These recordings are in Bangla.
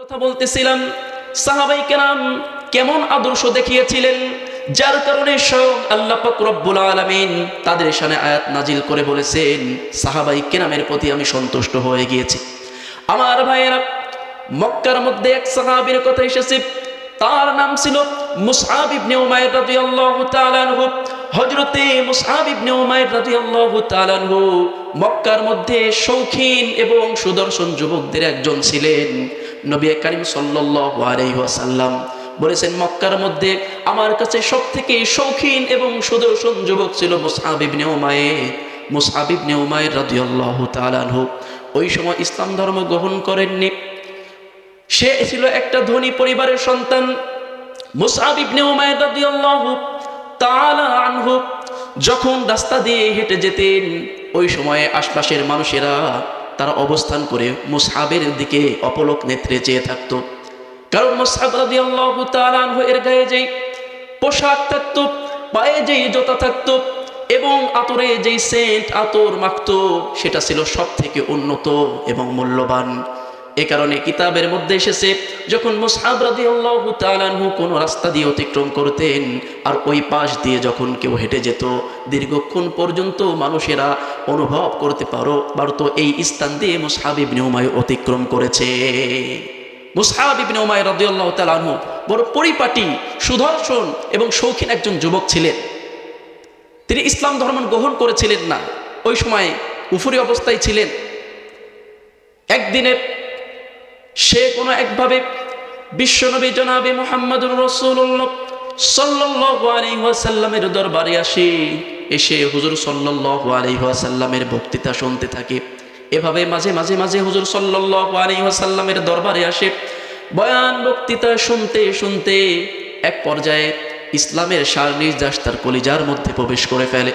কথা বলতেছিলাম সাহাবায়ে কেরাম কেমন আদর্শ দেখিয়েছিলেন, যার কারণে স্বয়ং আল্লাহ পাক রব্বুল আলামিন তাদের শানে আয়াত নাজিল করে বলেছেন সাহাবায়ে কেরামের প্রতি আমি সন্তুষ্ট হয়ে গিয়েছি। আমার ভাইয়েরা, মক্কার মধ্যে এক সাহাবীর কথা এসেছে, তার নাম ছিল মুসআব ইবনে উমাইর রাদিয়াল্লাহু তাআলা আনহু। হযরতে মুসআব ইবনে উমাইর রাদিয়াল্লাহু তাআলা আনহু মক্কার মধ্যে শৌখিন এবং সুদর্শন যুবকদের একজন ছিলেন। নবী করিম সাল্লাল্লাহু আলাইহি ওয়াসাল্লাম বলেছেন, মক্কার মধ্যে আমার কাছে সবথেকে শৌখিন এবং সুদর্শন যুবক ছিল মুসআব ইবনে উমাইর। মুসআব ইবনে উমাইর রাদিয়াল্লাহু তাআলা আনহু ওই সময় ইসলাম ধর্ম গ্রহণ করেননি। সে ছিল একটা ধনী পরিবারের সন্তান। মুসআব ইবনে উমাইর রাদিয়াল্লাহু তাআলা আনহু যখন রাস্তা দিয়ে হেঁটে যেতেন, ওই সময়ে আশপাশের মানুষেরা তারা অবস্থান করে মুসআবের দিকে অপলক নেত্রে চেয়ে থাকতো। কারণ মুসআব রাদিয়াল্লাহু তাআলা আনহু এর গায়ে যেই পোশাক থাকতো, পায়ে যেই জুতা থাকতো এবং আতরে যেই সেন্ট আতর মাখতো, সেটা ছিল সব থেকে উন্নত এবং মূল্যবান। এ কারণে কিতাবের মধ্যে এসেছে, যখন মুসআব রাদিয়াল্লাহু তাআলা আনহু কোন রাস্তা দিয়ে অতিক্রম করতেন আর ওই পাশ দিয়ে যখন কেউ হেঁটে যেত, দীর্ঘক্ষণ পর্যন্ত মানুষেরা অনুভব করতে পারতো এই স্থান দিয়ে মুসআব ইবনে উমাইর অতিক্রম করেছে। মুসআব ইবনে উমাইর রাদিয়াল্লাহু তাআলা আনহু বড় পরিপাটি, সুদর্শন এবং শৌখিন একজন যুবক ছিলেন। তিনি ইসলাম ধর্ম গ্রহণ করেছিলেন না, ওই সময় কুফরি অবস্থায় ছিলেন। একদিনের সে কোনো একভাবে বিশ্বনবী জনাবে মুহাম্মদুর রাসূলুল্লাহ সাল্লাল্লাহু আলাইহি ওয়াসাল্লামের দরবারে এসে হুজুর সাল্লাল্লাহু আলাইহি ওয়াসাল্লামের বক্তৃতা শুনতে থাকে। এভাবে মাঝে মাঝে হুজুর সাল্লাল্লাহু আলাইহি ওয়াসাল্লামের দরবারে আসে। বয়ান বক্তৃতা শুনতে শুনতে এক পর্যায়ে ইসলামের সার নির্যাস তার কলিজার মধ্যে প্রবেশ করে ফেলে।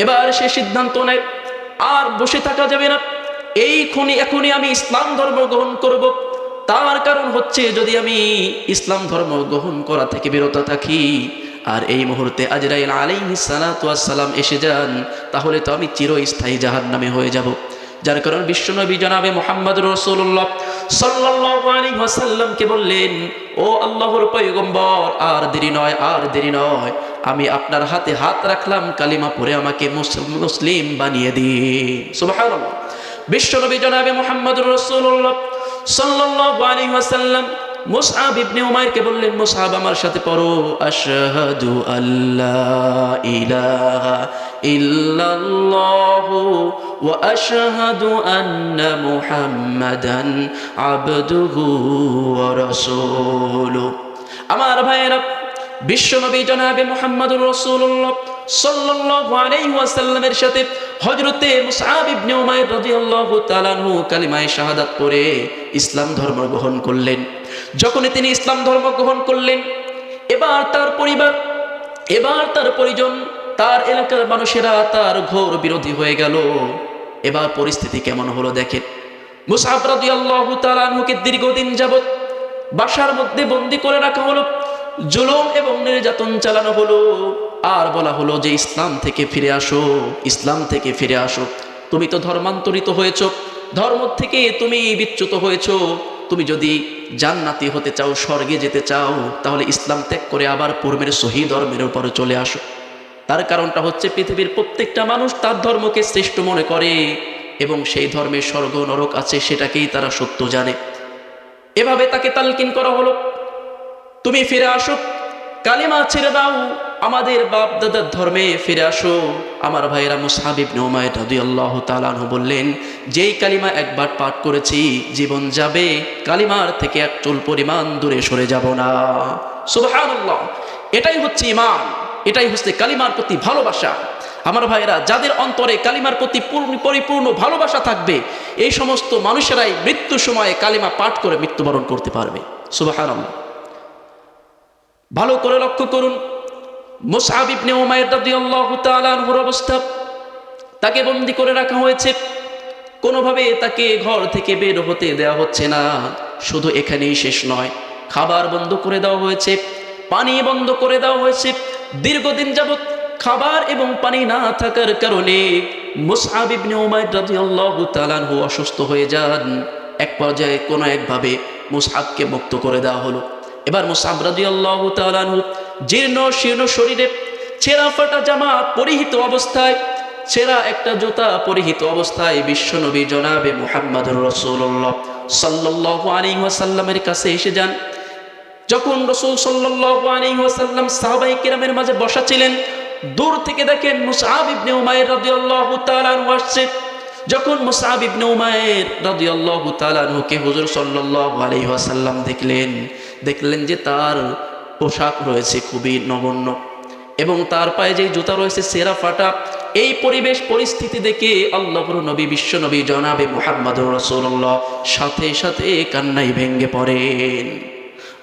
এবার সে সিদ্ধান্ত নেয়, আর বসে থাকা যাবে না, এখনই আমি ইসলাম ধর্ম গ্রহণ করব। তার কারণ হচ্ছে, যদি আমি ইসলাম ধর্ম গ্রহণ করা থেকে বিরত থাকি আর এই মুহূর্তে আজরাইল আলাইহিস সালাতু ওয়াস সালাম এসে যান, তাহলে তো আমি চিরস্থায়ী জাহান্নামে হয়ে যাব। যার কারণ বিশ্বনবী জনাবে মুহাম্মদুর রাসূলুল্লাহ সাল্লাল্লাহু আলাইহি ওয়াসাল্লামকে বললেন, ও আল্লাহর পয়গম্বর, আর দেরি নয়, আমি আপনার হাতে হাত রাখলাম, কালিমা পড়ে আমাকে মুসলিম বানিয়ে দিন। সুবহানাল্লাহ। বিশ্বনবী জনাবে মুহাম্মদুর রাসূলুল্লাহ সাল্লাল্লাহু আলাইহি ওয়াসাল্লাম মুসআব ইবনে উমাইরকে বললেন, মুসআব আমার সাথে পড়ো, আশহাদু আল্লা ইলাহা ইল্লাল্লাহু ওয়া আশহাদু আন্না মুহাম্মাদান আবদুহু ওয়া রাসূলুহু। আমার ভাইয়েরা, বিশ্বনবী জনাবে মুহাম্মদুর রাসূলুল্লাহ সাল্লাল্লাহু আলাইহি ওয়াসাল্লামের সাথে হযরতে মুসআব ইবনে উমাইর রাদিয়াল্লাহু তাআলা আনহু কালিমায়ে শাহাদাত পড়ে ইসলাম ধর্ম গ্রহণ করলেন। যখন তিনি ইসলাম ধর্ম গ্রহণ করলেন, এবার তার পরিবার, এবার তার পরিজন, তার এলাকার মানুষেরা তার ঘোর বিরোধী হয়ে গেল। এবার পরিস্থিতি কেমন হলো দেখেন। মুসআব রাদিয়াল্লাহু তাআলা আনহুকে দীর্ঘদিন যাবত বাসার মধ্যে বন্দী করে রাখা হলো, জুলুম এবং নির্যাতন চালানো হলো, আর বলা হলো যে ইসলাম থেকে ফিরে আসো, তুমি তো ধর্মান্তরিত হয়েছো, ধর্ম থেকে তুমি বিচ্যুত হয়েছো, তুমি যদি জান্নাতি হতে চাও, স্বর্গে যেতে চাও, তাহলে ইসলাম ত্যাগ করে আবার পূর্বের সহি ধর্মের উপরে চলে আসো। তার কারণটা হচ্ছে, পৃথিবীর প্রত্যেকটা মানুষ তার ধর্মকে শ্রেষ্ঠ মনে করে এবং সেই ধর্মে স্বর্গ নরক আছে সেটাকেই তারা সত্য জানে। এভাবে তাকে তালকিন করা হলো, তুমি ফিরে আসো, কালিমা ছেড়ে দাও, আমাদের বাপ দাদার ধর্মে ফিরে আসো। আমার ভাইয়েরা, মুসআব ইবনে উমাইর রাদিয়াল্লাহু তাআলা আনহু বললেন, যেই কালিমা একবার পাঠ করেছি, জীবন যাবে, কালিমার থেকে এক চুল পরিমাণ দূরে সরে যাব না। সুবহানাল্লাহ। এটাই হচ্ছে ঈমান, এটাই হচ্ছে কালিমার প্রতি ভালোবাসা। আমার ভাইয়েরা, যাদের অন্তরে কালিমার প্রতি পরিপূর্ণ ভালোবাসা থাকবে, এই সমস্ত মানুষেরাই মৃত্যুর সময়ে কালিমা পাঠ করে মৃত্যুবরণ করতে পারবে। সুবহানাল্লাহ। ভালো করে লক্ষ্য করুন, মুসআব ইবনে উমাইর রাদিয়াল্লাহু তাআলা আনহুর অবস্থা, তাকে বন্দী করে রাখা হয়েছে, কোনোভাবে তাকে ঘর থেকে বের হতে দেওয়া হচ্ছে না। শুধু এখানেই শেষ নয়, খাবার বন্ধ করে দেওয়া হয়েছে, পানি বন্ধ করে দেওয়া হয়েছে। দীর্ঘদিন যাবত খাবার এবং পানি না থাকার কারণে মুসআব ইবনে উমাইর রাদিয়াল্লাহু তাআলা আনহু অসুস্থ হয়ে যান। এক পর্যায়ে কোনো একভাবে মুসআবকে মুক্ত করে দেওয়া হলো। এবার মুসআব রাদিয়াল্লাহু তাআলা আনহু জীর্ণ শীর্ণ শরীরে, ছেঁড়া ফাটা জামা পরিহিত অবস্থায়, ছেঁড়া একটা জুতা পরিহিত অবস্থায় বিশ্বনবী জনাবে মুহাম্মদুর রাসূলুল্লাহ সাল্লাল্লাহু আলাইহি ওয়াসাল্লামের কাছে এসে যান। যখন রাসূল সাল্লাল্লাহু আলাইহি ওয়াসাল্লাম সাহাবায়ে কিরামের মাঝে বসা ছিলেন, দূর থেকে দেখেন মুসআব ইবনে উমাইর রাদিয়াল্লাহু তাআলা আনহু আসছে। যখন মুসআব ইবনে উমাইর রাদিয়াল্লাহু তাআলা আনহুকে হুজুর সাল্লাল্লাহু আলাইহি ওয়াসাল্লাম দেখলেন যে তার পোশাক রয়েছে খুবই নগণ্য এবং তার পায়ে যে জুতা রয়েছে ছেঁড়া ফাটা। এই পরিবেশ পরিস্থিতি দেখে আল্লাহর নবী বিশ্বনবী জনাবে মুহাম্মদুর রাসূলুল্লাহ সাথে সাথে কান্নায় ভেঙে পড়েন।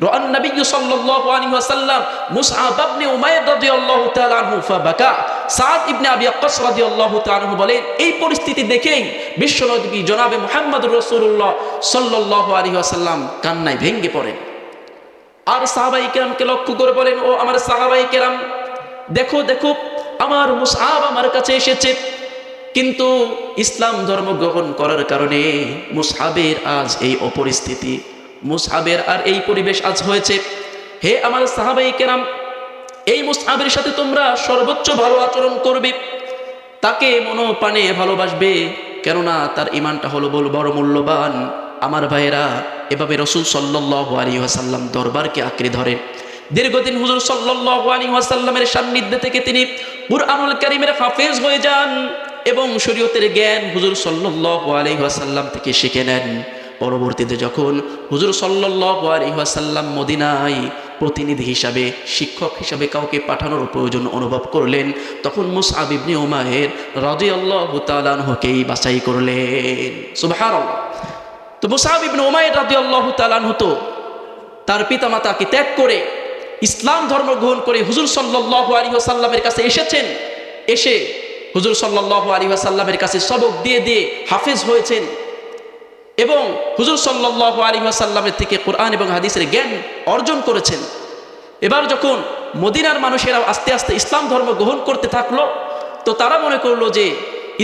রাআন নবী সাল্লাল্লাহু আলাইহি ওয়াসাল্লাম মুসআব ইবনে উমাইর রাদিয়াল্লাহু তাআলা আনহু ফাবাকা। সাদ ইবনে আবি ওয়াক্কাস রাদিয়াল্লাহু তাআলা আনহু বলেন, এই পরিস্থিতি দেখেই বিশ্বনবী জনাবে মুহাম্মদুর রাসূলুল্লাহ সাল্লাল্লাহু আলাইহি ওয়াসাল্লাম কান্নায় ভেঙে পড়েন। আর সাহাবায়ে কেরামকে লক্ষ্য করে বলেন, ও আমার সাহাবায়ে কেরাম, দেখো দেখো আমার মুসআব আমার কাছে এসেছে, কিন্তু ইসলাম ধর্ম গ্রহণ করার কারণে মুসআবের আজ এই অপরিস্থিতি, মুসআবের আর এই পরিবেশ আজ হয়েছে। হে আমার সাহাবায়ে কেরাম, এই মুসআবের সাথে তোমরা সর্বোচ্চ ভালো আচরণ করবে, তাকে মনোপ্রাণে ভালোবাসবে, কেননা তার ঈমানটা হলো বড় মূল্যবান। আমার ভাইয়েরা, এভাবে রাসূল সাল্লাল্লাহু আলাইহি ওয়াসাল্লাম দরবারকে আঁকড়ে ধরে দীর্ঘদিন হুজুর সাল্লাল্লাহু আলাইহি ওয়াসাল্লামের সান্নিধ্যে থেকে তিনি কুরআনুল কারীমের হাফেজ হয়ে যান এবং শরীয়তের জ্ঞান হুজুর সাল্লাল্লাহু আলাইহি ওয়াসাল্লাম থেকে শিখে নেন। পরবর্তীতে যখন হুজুর সাল্লাল্লাহু আলাইহি ওয়াসাল্লাম মদিনায় প্রতিনিধি হিসাবে, শিক্ষক হিসাবে কাউকে পাঠানোর প্রয়োজন অনুভব করলেন, তখন মুসআব ইবনে উমাইর রাদিয়াল্লাহু তাআলা আনহুকেই বাছাই করলেন। সুবহানাল্লাহ। তো মুসআব ইবনে উমাইর রাদিয়াল্লাহু তাআলা আনহু তো তার পিতামাতাকে ত্যাগ করে ইসলাম ধর্ম গ্রহণ করে হুজুর সাল্লাল্লাহু আলাইহি ওয়াসাল্লামের কাছে এসেছেন। এসে হুজুর সাল্লাল্লাহু আলাইহি ওয়াসাল্লামের কাছে সবক দিয়ে দিয়ে হাফেজ হয়েছেন এবং হুজুর সাল্লাল্লাহু আলাইহি ওয়াসাল্লামের থেকে কোরআন এবং হাদিসের জ্ঞান অর্জন করেছেন। এবার যখন মদিনার মানুষেরা আস্তে আস্তে ইসলাম ধর্ম গ্রহণ করতে থাকলো, তো তারা মনে করলো যে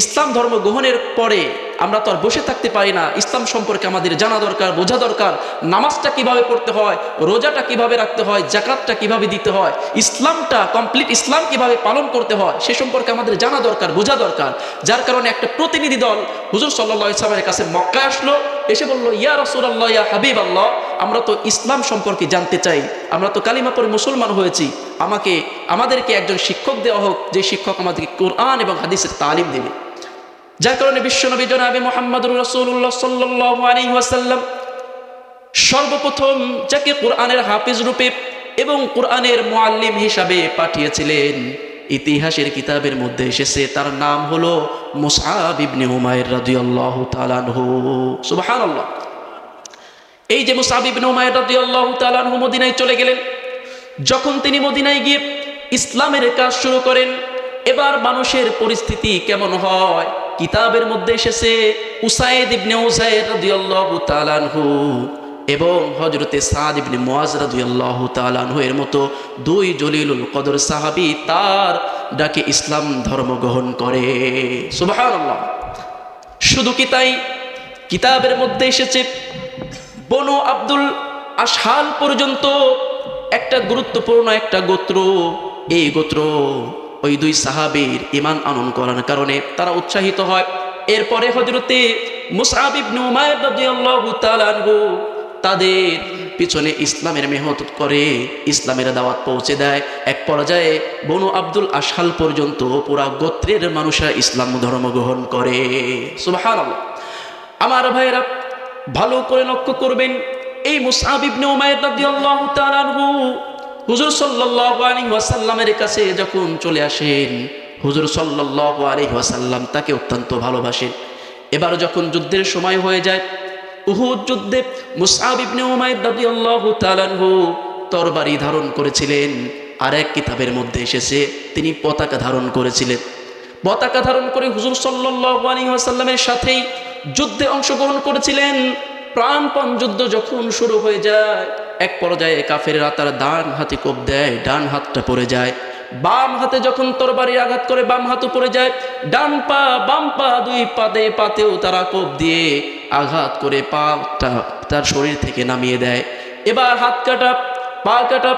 ইসলাম ধর্ম গ্রহণের পরে আমরা তো আর বসে থাকতে পারি না, ইসলাম সম্পর্কে আমাদের জানা দরকার, বোঝা দরকার, নামাজটা কিভাবে পড়তে হয়, রোজাটা কিভাবে রাখতে হয়, যাকাতটা কিভাবে দিতে হয়, ইসলামটা কমপ্লিট ইসলাম কিভাবে পালন করতে হয় সে সম্পর্কে আমাদের জানা দরকার, বোঝা দরকার। যার কারণে একটা প্রতিনিধি দল হুজুর সাল্লাল্লাহু আলাইহি ওয়াসাল্লামের কাছে মক্কায় আসলো, এসে বলল, ইয়া রাসূলুল্লাহ, ইয়া হাবিবাল্লাহ, আমরা তো ইসলাম সম্পর্কে জানতে চাই, আমরা তো কালিমা পড়ে মুসলমান হয়েছি, আমাদেরকে একজন শিক্ষক দেওয়া হোক, যে শিক্ষক আমাদেরকে কোরআন এবং হাদিসের তালিম দেবে। যার কারণে বিশ্বনবী জনাবে মুহাম্মদুর রাসূলুল্লাহ সাল্লাল্লাহু আলাইহি ওয়াসাল্লাম সর্বপ্রথম যাকে কোরআনের হাফেজ রূপে এবং কোরআনের মুআল্লিম হিসাবে পাঠিয়েছিলেন, ইতিহাসের কিতাবের মধ্যে এসেছে, তার নাম হলো মুসআব ইবনে উমাইর রাদিয়াল্লাহু তাআলা আনহু। সুবহানাল্লাহ। এই যে মুসআব ইবনে উমাইর রাদিয়াল্লাহু তাআলা আনহু মদিনায় চলে গেলেন, যখন তিনি মদিনায় গিয়ে ইসলামের কাজ শুরু করেন, এবার মানুষের পরিস্থিতি কেমন হয় কিতাবের মধ্যে এসেছে। উসাইদ ইবনে উযাইর রাদিয়াল্লাহু তাআলা আনহু এবং হযরতে সাদ ইবনে মুআজ রাদিয়াল্লাহু তাআলা আনহু এর মতো দুই জলিলুল কদর সাহাবী তার ডাকে ইসলাম ধর্ম গ্রহণ করে। সুবহানাল্লাহ। শুধু কি তাই, কিতাবের মধ্যে এসেছে বনু আব্দুল আশহাল পর্যন্ত একটা গুরুত্বপূর্ণ একটা গোত্র, এই গোত্র ওই দুই সাহাবীর ঈমান আনয়ন করার কারণে তারা উৎসাহিত হয়। এরপরে হযরতে মুসআব ইবনে উমাইর রাদিয়াল্লাহু তাআলা আনহু তাদের পিছনে ইসলামের মেহনত করে, ইসলামের দাওয়াত পৌঁছে দেয়। এক পর্যায়ে বনু আব্দুল আশহাল পর্যন্ত পুরা গোত্রের মানুষরা ইসলাম ধর্ম গ্রহণ করে। সুবহানাল্লাহ। আমার ভাইয়েরা, ভালো করে লক্ষ্য করবেন, এই মুসআব ইবনে উমাইর রাদিয়াল্লাহু তাআলা আনহু হুজুর সাল্লাল্লাহু আলাইহি ওয়াসাল্লামের কাছে যখন চলে আসেন, হুজুর সাল্লাল্লাহু আলাইহি ওয়াসাল্লাম তাকে অত্যন্ত ভালোবাসেন। এবার যখন যুদ্ধের সময় হয়ে যায়, উহুদ যুদ্ধে মুসআব ইবনে উমাইর রাদিয়াল্লাহু তাআলা আনহু তরবারি ধারণ করেছিলেন, আর এক কিতাবের মধ্যে এসেছে তিনি পতাকা ধারণ করেছিলেন। পতাকা ধারণ করে হুজুর সাল্লাল্লাহু আলাইহি ওয়াসাল্লামের সাথেই যুদ্ধে অংশগ্রহণ করেছিলেন। প্রাণপণ যুদ্ধ যখন শুরু হয়ে যায়, এক পর্যায়ে কাফেররা তার ডান হাতে কোপ দেয়, ডান হাতটা পড়ে যায়। বাম হাতে যখন তরবারি আঘাত করে বাম হাতও পড়ে যায়। ডান পা বাম পা দুই পাতেও তারা কোপ দিয়ে আঘাত করে পাটা তার শরীর থেকে নামিয়ে দেয়। এবার হাত কাটা, পা কাটা।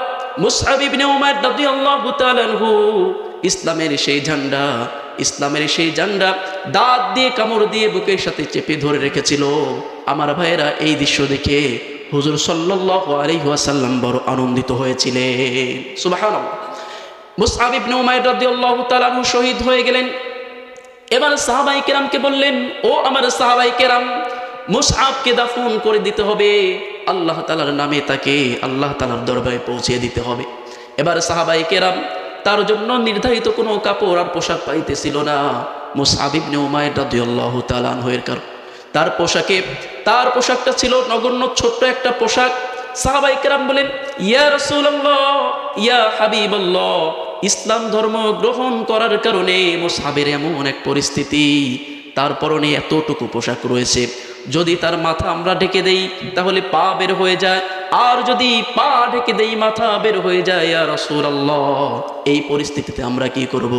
মুসআব ইবনে উমাইর রাদিয়াল্লাহু তাআলা আনহু ইসলামের সেই ঝান্ডা দাঁত দিয়ে কামড় দিয়ে বুকের সাথে চেপে ধরে রেখেছিল। আমার ভাইয়েরা, এই দৃশ্য দেখে হুজুর সাল্লাল্লাহু আলাইহি ওয়াসাল্লাম বড় আনন্দিত হয়েছিলেন। সুবহানাল্লাহ। মুসআব ইবনে উমাইর রাদিয়াল্লাহু তাআলা আনহু শহীদ হয়ে গেলেন। এবার সাহাবায়ে কেরামকে বললেন, ও আমার সাহাবায়ে কেরাম, মুসআবকে দাফন করে দিতে হবে, আল্লাহ তাআলার নামে তাকে আল্লাহ তাআলার দরবারে পৌঁছে দিতে হবে। এবার সাহাবায়ে কেরাম তার জন্য নির্ধারিত কোনো কাপড় আর পোশাক পাইতেছিল না। মুসআব ইবনে উমাইর রাদিয়াল্লাহু তাআলা আনহুর তার পোশাকটা ছিল নগণ্য ছোট্ট একটা পোশাক। সাহাবায়ে কেরাম বলেন, ইয়া রাসূলুল্লাহ, ইয়া হাবিবাল্লাহ, ইসলাম ধর্ম গ্রহণ করার কারণে মুসআবের এমন এক পরিস্থিতি, তার পরনে এতটুকু পোশাক রয়েছে, যদি তার মাথা আমরা ঢেকে দেই তাহলে পা বের হয়ে যায়, আর যদি পা ঢেকে দেই মাথা বের হয়ে যায়। ইয়া রাসূলুল্লাহ, এই পরিস্থিতিতে আমরা কি করব?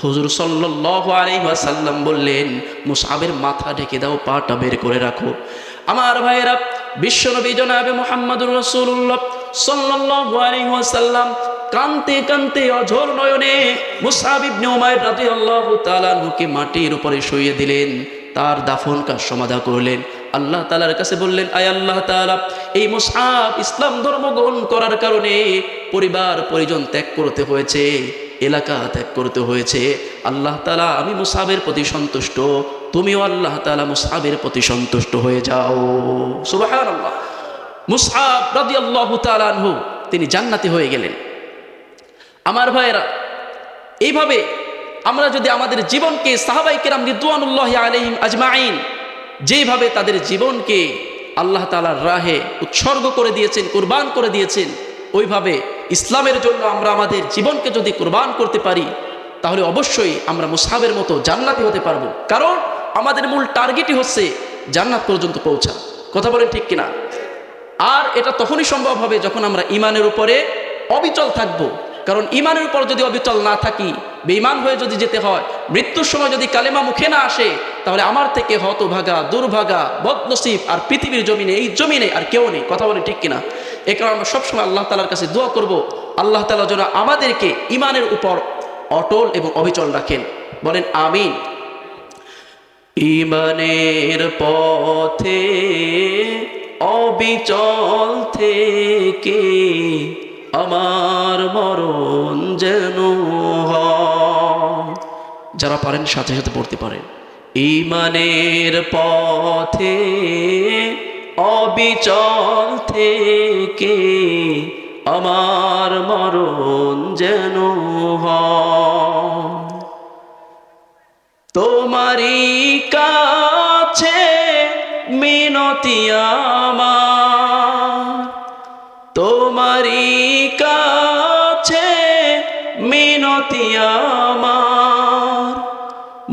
হুজুর সাল্লাল্লাহু আলাইহি ওয়াসাল্লাম বললেন, মুসআবের মাথা ঢেকে দাও, পাটা বের করে রাখো। আমার ভাইয়েরা, বিশ্বনবী জনাবে মুহাম্মদুর রাসূলুল্লাহ সাল্লাল্লাহু আলাইহি ওয়াসাল্লাম কানতে কানতে অঝোর নয়নে মুসআব ইবনে উমাইর রাদিয়াল্লাহু তাআলা আনহুকে মাটির উপরে শুইয়ে দিলেন, তার দাফন কাজ সমাধা করলেন। আল্লাহ তাআলার কাছে বললেন, আয় আল্লাহ তাআলা, এই মুসআব ইসলাম ধর্ম গ্রহণ করার কারণে পরিবার পরিজন ত্যাগ করতে হয়েছে, এলাকা ত্যাগ করতে হয়েছে। আল্লাহ তাআলা, আমি মুসআবের প্রতি সন্তুষ্ট, তুমিও আল্লাহ তাআলা মুসআবের প্রতি সন্তুষ্ট হয়ে যাও। সুবহানাল্লাহ। মুসআব রাদিয়াল্লাহু তাআলা আনহু তিনি জান্নাতি হয়ে গেলেন। আমার ভাইয়েরা, এইভাবে আমরা যদি আমাদের জীবনকে সাহাবায়ে কেরাম রিদওয়ানুল্লাহি আলাইহিম আজমাইন যেভাবে তাদের জীবনকে আল্লাহ তাআলার রাহে উৎসর্গ করে দিয়েছেন, কুরবান করে দিয়েছেন, ওইভাবে ইসলামের জন্য আমরা আমাদের জীবনকে যদি কুরবান করতে পারি, তাহলে অবশ্যই আমরা মুসআবের মতো জান্নাতি হতে পারবো। কারণ আমাদের মূল টার্গেটই হচ্ছে জান্নাত পর্যন্ত পৌঁছা। কথা বলেন ঠিক কিনা? আর এটা তখনই সম্ভব হবে যখন আমরা ঈমানের উপরে অবিচল থাকবো। কারণ ঈমানের উপর যদি অবিচল না থাকি, বেঈমান হয়ে যদি যেতে হয়, মৃত্যুর সময় যদি কালেমা মুখে না আসে, তাহলে আমার থেকে হতভাগা, দুর্ভাগা, বদনসিব আর পৃথিবীর জমিনে, এই জমিনে আর কেউ নেই। কথা বলে ঠিক কিনা? এ কারণে আমরা সবসময় আল্লাহ তাআলার কাছে দোয়া করব, আল্লাহ তাআলা যেন আমাদেরকে ঈমানের উপর অটল এবং অবিচল রাখেন। বলেন আমিন। ঈমানের পথে অবিচল থেকে আমার মরণ যেন হয়। যারা পারেন সাথে সাথে পড়তে পারেন। ঈমানের পথে অবিচল থেকে আমার মরণ যেন হয়। তোমারই কাছে মিনতি আমার, তোমারই কাছে মিনতি আমার,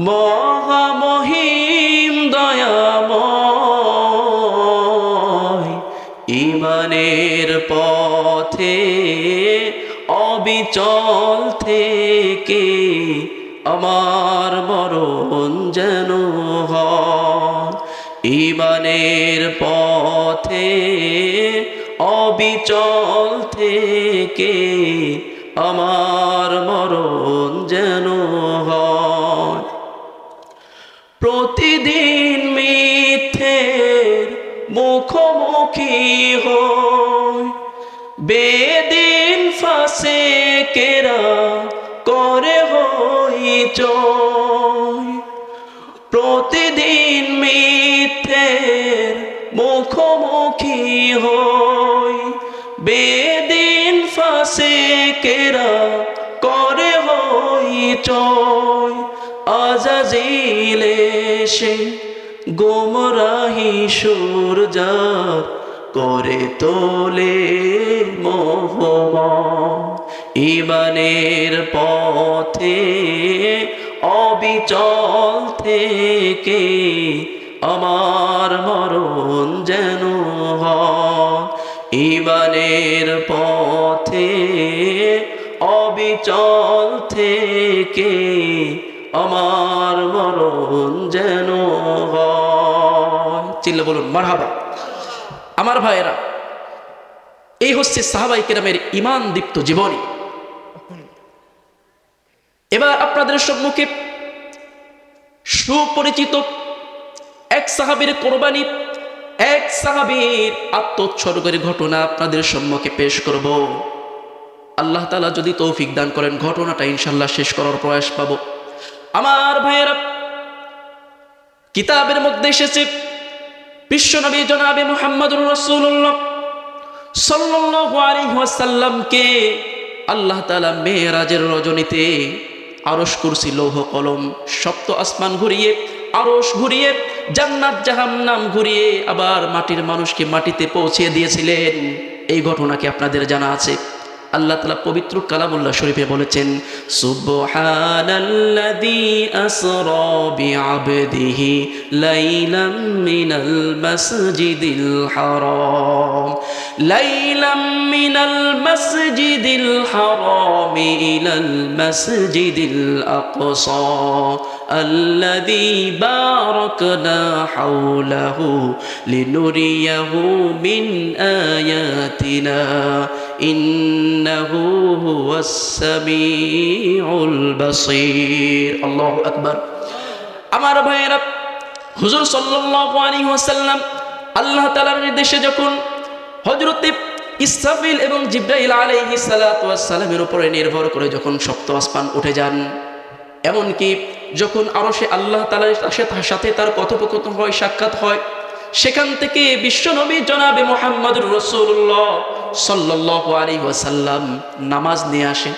মহামহিম দয়াময়। ঈমানের পথে অবিচল থেকে আমার মরণ যেন হয়। ঈমানের পথে অবিচল থেকে আমার মরণ যেন হয়। প্রতিদিন মিথ্যের মুখোমুখি হই, বেদিন ফাসেকেরা করে হইচই। প্রতিদিন মিথ্যের মুখোমুখি হই, বেদিন ফাসেকেরা করে হইচই। আজাজিল এসে গোমরাহি সূরজার করে তোলে মোহময়। ঈমানের পথে অবিচল থেকে আমার মরণ যেন হয়। ঈমানের পথে অবিচল থেকে আমার মরণ যেন হয়। চিল্লা বলুন মারহাবা। আমার ভাইয়েরা, এই হচ্ছে সাহাবায়ে কেরামের ঈমান দীপ্ত জীবনী। এবার আপনাদের সম্মুখে সুপরিচিত এক সাহাবীর কোরবানি, এক সাহাবীর আত্মোৎসর্গের ঘটনা আপনাদের সম্মুখে পেশ করব। আল্লাহ তাআলা যদি তৌফিক দান করেন ঘটনাটা ইনশাআল্লাহ শেষ করার প্রয়াস পাবো। আমার ভাইয়েরা, কিতাবের মধ্যে এসেছে বিশ্বনবী জনাবে মুহাম্মদুর রাসূলুল্লাহ সাল্লাল্লাহু আলাইহি ওয়াসাল্লামকে আল্লাহ তাআলা মেরাজের রজনীতে আরশ, কুরসি, লৌহ কলম, সপ্ত আসমান ঘুরিয়ে, আরশ ঘুরিয়ে, জান্নাত জাহান্নাম ঘুরিয়ে আবার মাটির মানুষকে মাটিতে পৌঁছে দিয়েছিলেন। এই ঘটনা কি আপনাদের জানা আছে? আল্লাহ তাআলা পবিত্র কালামুল্লাহ শরীফে বলেছেন, সুবহানাল্লাযী আসরা বিআবদিহি লাইলাম মিনাল মাসজিদিল হারাম, লাইলাম মিনাল মাসজিদিল হারাম ইলাল মাসজিদিল আকসা আল্লাযী বারাকনা হাওলাহু লিনুরিয়াহু মিন আয়াতিনা ইন্নাহু হুয়াস সামিউল বাসীর। আল্লাহু আকবার। আমার ভাইয়েরা, হুজুর সাল্লাল্লাহু আলাইহি ওয়াসাল্লাম আল্লাহ তাআলার নির্দেশে যখন হযরত ইসরাফিল এবং জিবরাইল আলাইহিস সালাতু ওয়াস সালামের উপরে নির্ভর করে যখন সপ্ত আসমান উঠে যান, এমনকি যখন আরশে আল্লাহ তাআলার সাথে তার কথোপকথন হয়, সাক্ষাৎ হয়, সেখান থেকে বিশ্বনবী জনাবে মুহাম্মদুর রাসূলুল্লাহ সাল্লাল্লাহু আলাইহি ওয়াসাল্লাম নামাজ নিয়ে আসেন।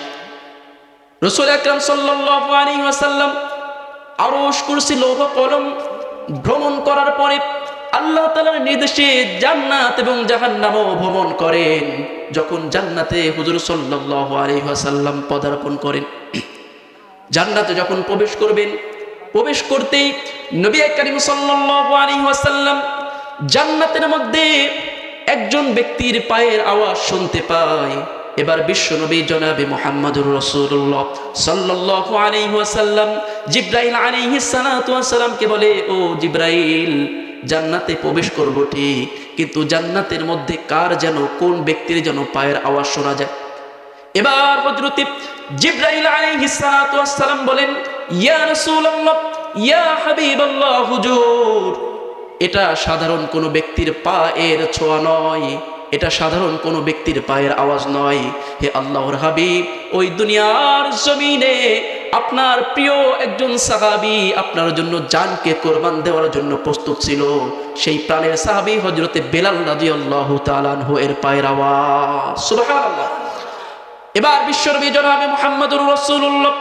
রাসূল আকরাম সাল্লাল্লাহু আলাইহি ওয়াসাল্লাম আরশ, কুরসি, লৌহ কলম ভ্রমণ করার পরে আল্লাহ তাআলার নির্দেশে জান্নাত এবং জাহান্নামও ভ্রমণ করেন। যখন জান্নাতে হুজুর সাল্লাল্লাহু আলাইহি ওয়াসাল্লাম পদার্পণ করেন, জান্নাতে যখন প্রবেশ করবেন, প্রবেশ করতেই নবী করিম সাল্লাল্লাহু আলাইহি ওয়াসাল্লাম জান্নাতের মধ্যে একজন ব্যক্তির পায়ের আওয়াজ শুনতে পায়। এবার বিশ্বনবী জনাবে মুহাম্মদুর রাসূলুল্লাহ সাল্লাল্লাহু আলাইহি ওয়াসাল্লাম জিবরাইল আলাইহিস সালাতু ওয়াস সালামকে বলে, ও জিবরাইল, জান্নাতে প্রবেশ করব ঠিক, কিন্তু জান্নাতের মধ্যে কার যেন, কোন ব্যক্তির যেন পায়ের আওয়াজ শোনা যায়। এবার হযরত জিবরাইল আলাইহিস সালাতু ওয়াস সালাম বলেন, ইয়া রাসূলুল্লাহ, ইয়া হাবিবাল্লাহ, হুজুর, এটা সাধারণ কোনো ব্যক্তির পায়ের ছোঁয়া নয়, এটা সাধারণ কোনো ব্যক্তির পায়ের আওয়াজ নয়। হে আল্লাহর হাবিব, ওই দুনিয়ার জমিনে আপনার প্রিয় একজন সাহাবী আপনার জন্য জানকে কোরবান দেওয়ার জন্য প্রস্তুত ছিল, সেই প্রাণের সাহাবী হযরতে বেলাল রাদিয়াল্লাহু তাআলা আনহু এর পায়ের আওয়াজ। সুবহানাল্লাহ। এবার বিশ্বনবী জনাবে মুহাম্মদুর রাসূলুল্লাহ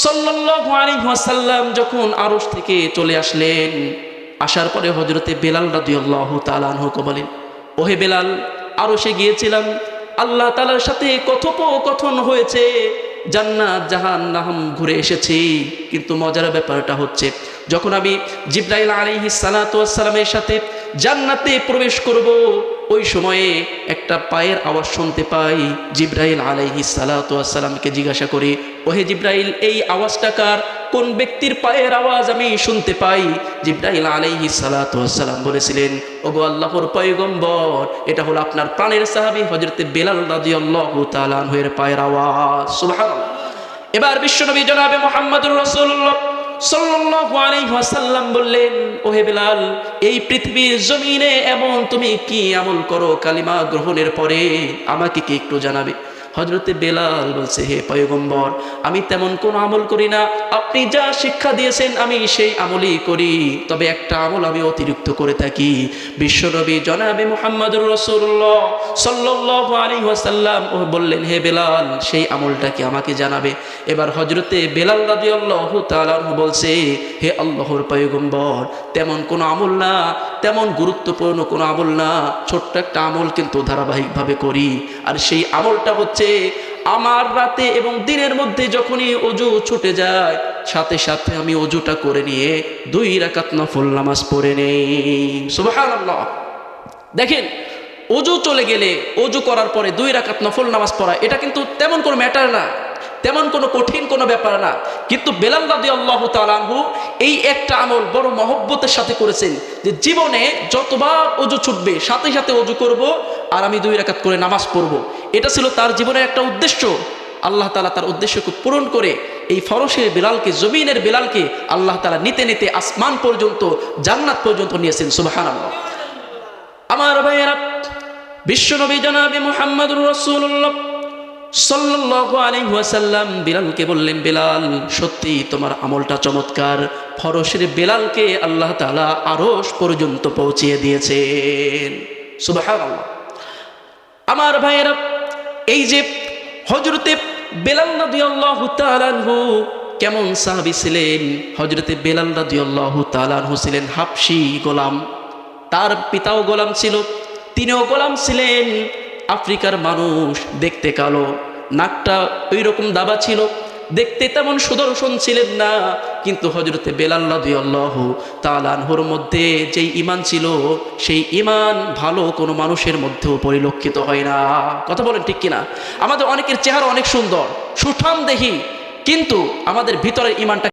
সাল্লাল্লাহু আলাইহি ওয়াসাল্লাম যখন আরশ থেকে চলে আসলেন, আসার পরে হযরতে বেলাল রাদিয়াল্লাহু তাআলা আনহুকে বলেন, ওহে বেলাল, আরশে গিয়েছিলাম, আল্লাহ তাআলার সাথে কথোপকথন হয়েছে, জান্নাত জাহান্নাম ঘুরে এসেছি, কিন্তু মজার ব্যাপারটা হচ্ছে যখন আমি জিবরাইল আলাইহিস সালাতু ওয়াস সালামের সাথে জান্নাতে প্রবেশ করব, ওই সময়ে একটা পায়ের আওয়াজ শুনতে পাই। জিবরাইল আলাইহিস সালাতু ওয়াস সালামকে জিজ্ঞাসা করি, ওহে জিবরাইল, এই আওয়াজটা কার, কোন ব্যক্তির পায়ের আওয়াজ আমি শুনতে পাই? জিবরাইল আলাইহিস সালাতু ওয়াস সালাম বলেছিলেন, ওগো আল্লাহর পয়গম্বর, এটা হলো আপনার প্রাণের সাহাবী হযরতে বেলাল রাদিয়াল্লাহু তাআলা আনহু এর পায়ের আওয়াজ। সুবহানাল্লাহ। এবার বিশ্বনবী জনাবে মুহাম্মদুর রাসূলুল্লাহ সাল্লাল্লাহু আলাইহি ওয়াসাল্লাম বললেন, ওহে বেলাল, এই পৃথিবীর জমিনে এমন তুমি কি আমল করো কালিমা গ্রহণের পরে, আমাকে কি একটু জানাবে? হযরতে বেলাল বলছে, হে পয়গম্বর, আমি তেমন কোন আমল করি না, আপনি যা শিক্ষা দিয়েছেন আমি সেই আমলই করি, তবে একটা আমল আমি অতিরিক্ত করে থাকি। বিশ্বনবী জনাবে মুহাম্মদুর রাসূলুল্লাহ সাল্লাল্লাহু আলাইহি ওয়াসাল্লাম বললেন, হে বেলাল, সেই আমলটা কি আমাকে জানাবে? এবার হযরতে বেলাল রাদিয়াল্লাহু তাআলা বলছে, হে আল্লাহর পয়গম্বর, তেমন কোনো আমল না, তেমন গুরুত্বপূর্ণ কোনো আমল না, ছোট্ট একটা আমল কিন্তু ধারাবাহিকভাবে করি, আর সেই আমলটা হচ্ছে আমার রাতে এবং দিনের মধ্যে যখনই ওযু ছুটে যায়, সাথে সাথে আমি ওযুটা করে নিয়ে 2 রাকাত নফল নামাজ পড়ে নেই। সুবহানাল্লাহ। দেখেন, ওযু চলে গেলে ওযু করার পরে 2 রাকাত নফল নামাজ পড়া, এটা কিন্তু তেমন কোনো ম্যাটার না। তেমন কোনো কঠিন কোনো ব্যাপার না। কিন্তু বেলাল রাদিয়াল্লাহু তাআলা আনহু এই একটা আমল বড় মহব্বতের সাথে করেছেন, যে জীবনে যতবার ওযু ছুটবে সাথে সাথে ওযু করব আর আমি 2 রাকাত করে নামাজ পড়ব। এটা ছিল তার জীবনের একটা উদ্দেশ্য। আল্লাহ তাআলা তার উদ্দেশ্যকে পূরণ করে এই ফরশের বেলালকে, জমিনের বেলালকে আল্লাহ তাআলা নিতে নিতে আসমান পর্যন্ত, জান্নাত পর্যন্ত নিয়েছেন। সুবহানাল্লাহ। আমার ভাইয়েরা, বিশ্বনবী জনাবে মুহাম্মদুর রাসূলুল্লাহ সাল্লাল্লাহু আলাইহি ওয়াসাল্লাম বেলালকে বললেন, বেলাল সত্যি তোমার আমলটা চমৎকার। ফরশের বেলালকে আল্লাহ তাআলা আরশ পর্যন্ত পৌঁছিয়ে দিয়েছেন। সুবহানাল্লাহ। আমার ভাইয়েরা, এই যে হযরতে বেলাল রাদিয়াল্লাহু তাআলা আনহু কেমন সাহাবী ছিলেন। হযরতে বেলাল রাদিয়াল্লাহু তাআলা আনহু ছিলেন হাবশী গোলাম, তার পিতাও গোলাম ছিল, তিনিও গোলাম ছিলেন। আফ্রিকার মানুষ, দেখতে কালো, নাকটা ওই রকম দাবা ছিল, দেখতে তেমন সুদর্শন ছিলেন না। কিন্তু হযরতে বেলাল রাদিয়াল্লাহু তাআলা আনহুর মধ্যে যেই ঈমান ছিল, সেই ঈমান ভালো কোনো মানুষের মধ্যেও পরিলক্ষিত হয় না। কথা বলেন ঠিক কিনা? আমাদের অনেকের চেহারা অনেক সুন্দর, সুঠাম দেহি, কিন্তু আমাদের ভিতরের ঈমানটা